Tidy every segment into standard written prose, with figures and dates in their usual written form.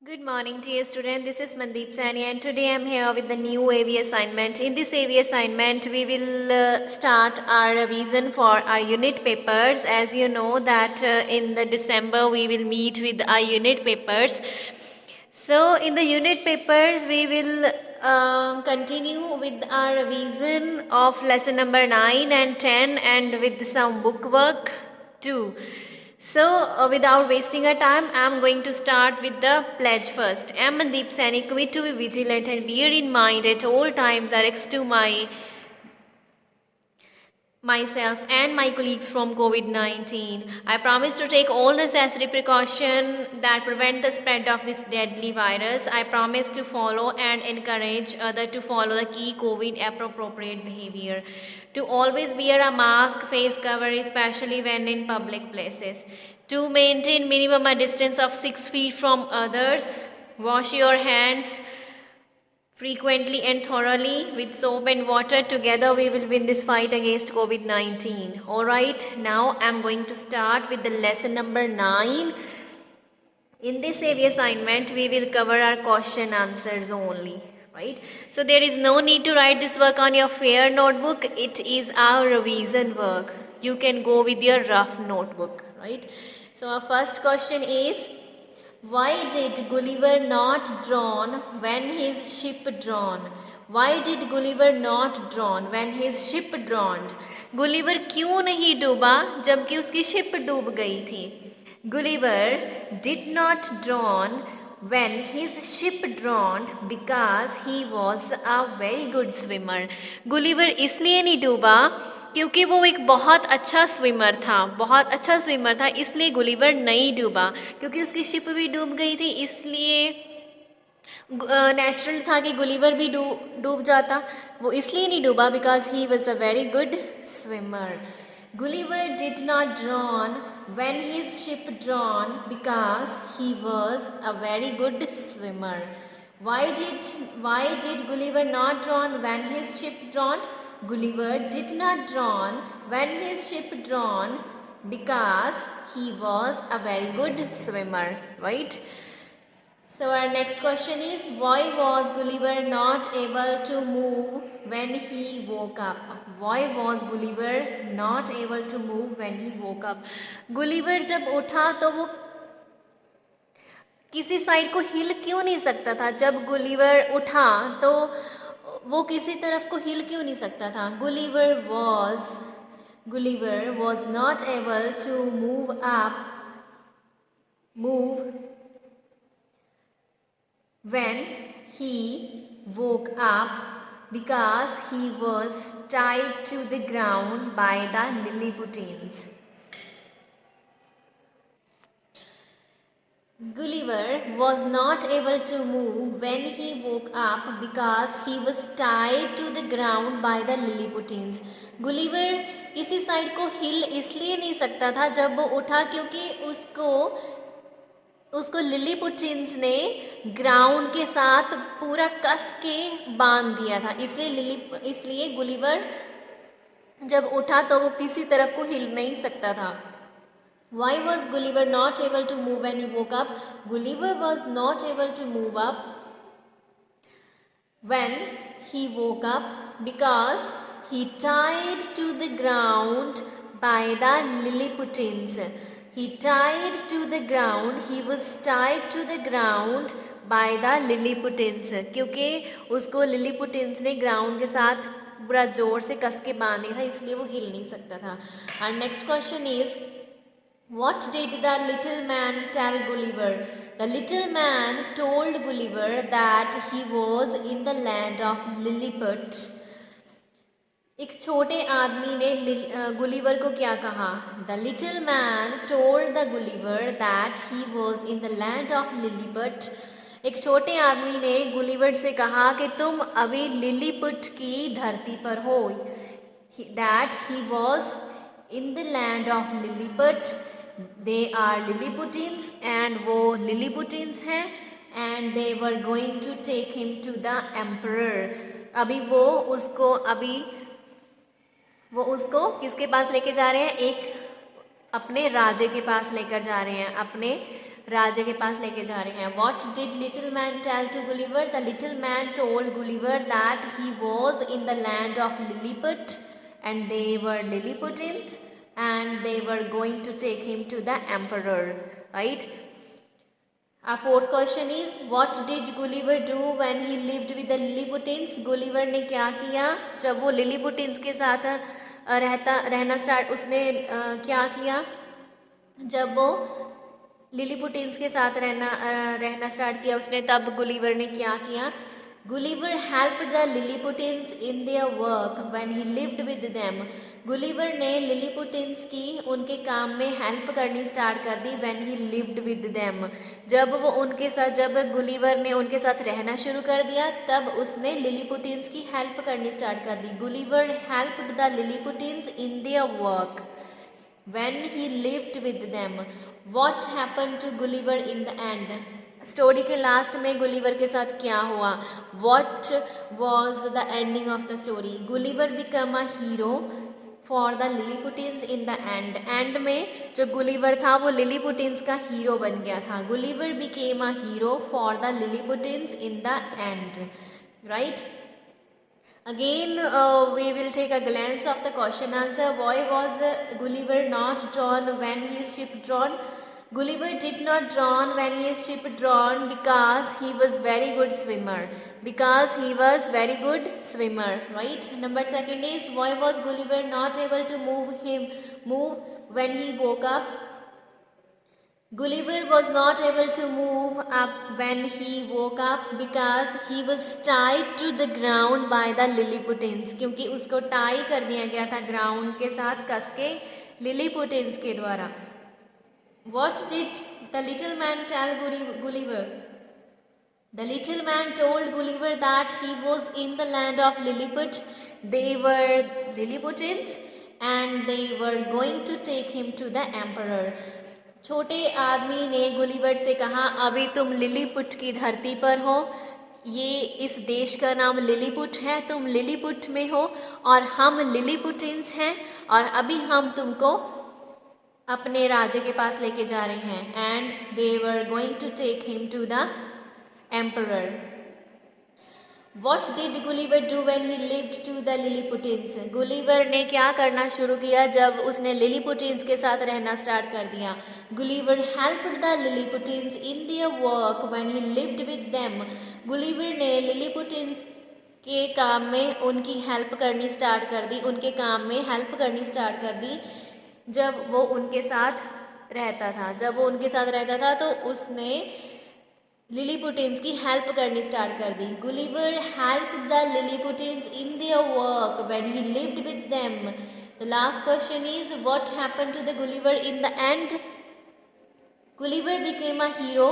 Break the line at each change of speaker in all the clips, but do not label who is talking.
Good morning, dear student. This is Mandeep Sani, and today I'm here with the new AV assignment. In this AV assignment, we will start our revision for our unit papers. As you know that in the December we will meet with our unit papers. So in the unit papers, we will continue with our revision of lesson number 9 and 10 and with some book work too. So without wasting our time, I am going to start with the pledge first. I am Mandeep Sani, commit to be vigilant and bear in mind at all times that next to myself and my colleagues from COVID-19. I promise to take all necessary precautions that prevent the spread of this deadly virus. I promise to follow and encourage others to follow the key COVID appropriate behavior. To always wear a mask, face cover, especially when in public places. To maintain minimum a distance of 6 feet from others. Wash your hands frequently and thoroughly with soap and water. Together we will win this fight against COVID-19. Alright, now I'm going to start with the lesson number 9. In this AV assignment, we will cover our question answers only. Right? So there is no need to write this work on your fair notebook. It is our revision work. You can go with your rough notebook. Right? So our first question is, why did Gulliver not drown when his ship drowned? Why did Gulliver not drown when his ship drowned? Gulliver क्यों नहीं डूबा जबकि उसकी ship डूब गई थी? Gulliver did not drown when his ship drowned because he was a very good swimmer. Gulliver इसलिए नहीं डूबा क्योंकि वो एक बहुत अच्छा स्विमर था, इसलिए गुलिवर नहीं डूबा. क्योंकि उसकी शिप भी डूब गई थी, इसलिए नेचुरल था कि गुलिवर भी डूब जाता. वो इसलिए नहीं डूबा because he was a very good swimmer. Gulliver did not drawn when his ship drawn because he was a very good swimmer. Why did Gulliver not drown when his ship drowned? Gulliver did not drown when his ship drowned because he was a very good swimmer, right? So our next question is, why was Gulliver not able to move when he woke up? Why was Gulliver not able to move when he woke up? Gulliver जब उठा तो वो किसी side को हिल क्यों नहीं सकता था? जब गुलिवर उठा तो वो किसी तरफ को हिल क्यों नहीं सकता था? Gulliver was not able to move when he woke up because he was tied to the ground by the Lilliputians. Gulliver was not able to move when he woke up because he was tied to the ground by the Lilliputians. Gulliver किसी side को हिल इसलिए नहीं सकता था जब वो उठा क्योंकि उसको लिलीपुटिन्स ने ग्राउंड के साथ पूरा कस के बांध दिया था. इसलिए गुलिवर जब उठा तो वो किसी तरफ को हिल नहीं सकता था. Why was Gulliver not able to move when he woke up? Gulliver was not able to move up when he woke up because he tied to the ground by the Lilliputians. He was tied to the ground by the Lilliputians. क्योंकि उसको Lilliputians ने ground के साथ पूरा जोर से कस के बांधा था, इसलिए वो हिल नहीं सकता था. Our next question is, what did the little man tell Gulliver? The little man told Gulliver that he was in the land of Lilliput. एक छोटे आदमी ने गुलिवर को क्या कहा? The little man told the Gulliver that he was in the land of Lilliput. एक छोटे आदमी ने गुलिवर से कहा कि तुम अभी लिलीपुट की धरती पर हो. That he was in the land of Lilliput. They are Lilliputians and वो Lilliputians हैं and they were going to take him to the emperor. अभी वो उसको किसके पास लेके जा रहे हैं? एक अपने राजे के पास लेकर जा रहे हैं, अपने राजे के पास लेके जा रहे हैं। What did little man tell to Gulliver? The little man told Gulliver that he was in the land of Lilliput and they were Lilliputians and they were going to take him to the emperor, right? Our fourth question is, what did Gulliver do when he lived with the Lilliputins? Gulliver ने क्या किया जब वो लिलीपुटिन्स के साथ रहना start उसने क्या किया जब वो लिलीपुटिन्स के साथ रहना स्टार्ट किया उसने, तब गुलिवर ने क्या किया? Gulliver helped the Lilliputians in their work when he lived with them. Gulliver ने लिलीपुटिन्स की उनके काम में हेल्प करनी स्टार्ट कर दी when he lived with them. जब गुलिवर ने उनके साथ रहना शुरू कर दिया तब उसने लिलीपुटिन्स की हेल्प करनी स्टार्ट कर दी। Gulliver helped the Lilliputians in their work when he lived with them. What happened to Gulliver in the end? Story के लास्ट में गुलिवर के साथ क्या हुआ? What was the ending of the story? Gulliver become a hero for the Lilliputians in the end. End में जो Gulliver था वो लिलीपुटिन्स का हीरो बन गया था। Gulliver became a hero for the Lilliputians in the end, right? Again, we will take a glance of the question answer. Why was Gulliver not drawn when his ship drawn? Gulliver did not drown when his ship drowned because he was very good swimmer. Because he was very good swimmer, right? Number second is, why was Gulliver not able to move when he woke up? Gulliver was not able to move up when he woke up because he was tied to the ground by the Lilliputins. क्योंकि उसको tie कर दिया गया था ground के साथ कस के लिलीपुटिन्स के द्वारा। What did the little man tell Gulliver? The little man told Gulliver that he was in the land of Lilliput. They were Lilliputins and they were going to take him to the emperor. छोटे आदमी ने Gulliver से कहा, अभी तुम Lilliput की धरती पर हो, ये इस देश का नाम लिलीपुट है, तुम लिलीपुट में हो और हम लिलीपुटिन्स हैं और अभी हम तुमको अपने राजे के पास लेके जा रहे हैं। And they were going to take him to the emperor. What did Gulliver do when he lived to the Lilliputins? Gulliver ने क्या करना शुरू किया जब उसने लिलीपुटिन्स के साथ रहना स्टार्ट कर दिया? Gulliver helped the Lilliputians in their work when he lived with them. Gulliver ने लिलीपुटिन्स के काम में उनकी हेल्प करनी स्टार्ट कर दी, उनके काम में हेल्प करनी स्टार्ट कर दी जब वो उनके साथ रहता था। जब वो उनके साथ रहता था तो उसने लिलीपुटिन्स की हेल्प करनी स्टार्ट कर दी। Gulliver helped the Lilliputians in their work when he lived with them. The last question is, what happened to the Gulliver in the end? Gulliver became a hero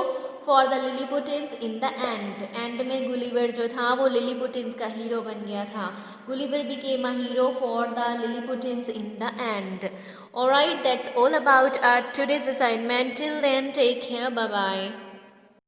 for the Lilliputians in the end. End में Gulliver जो था वो Lilliputians का hero बन गया था। Gulliver became a hero for the Lilliputians in the end. Alright, that's all about our today's assignment. Till then, take care, bye bye.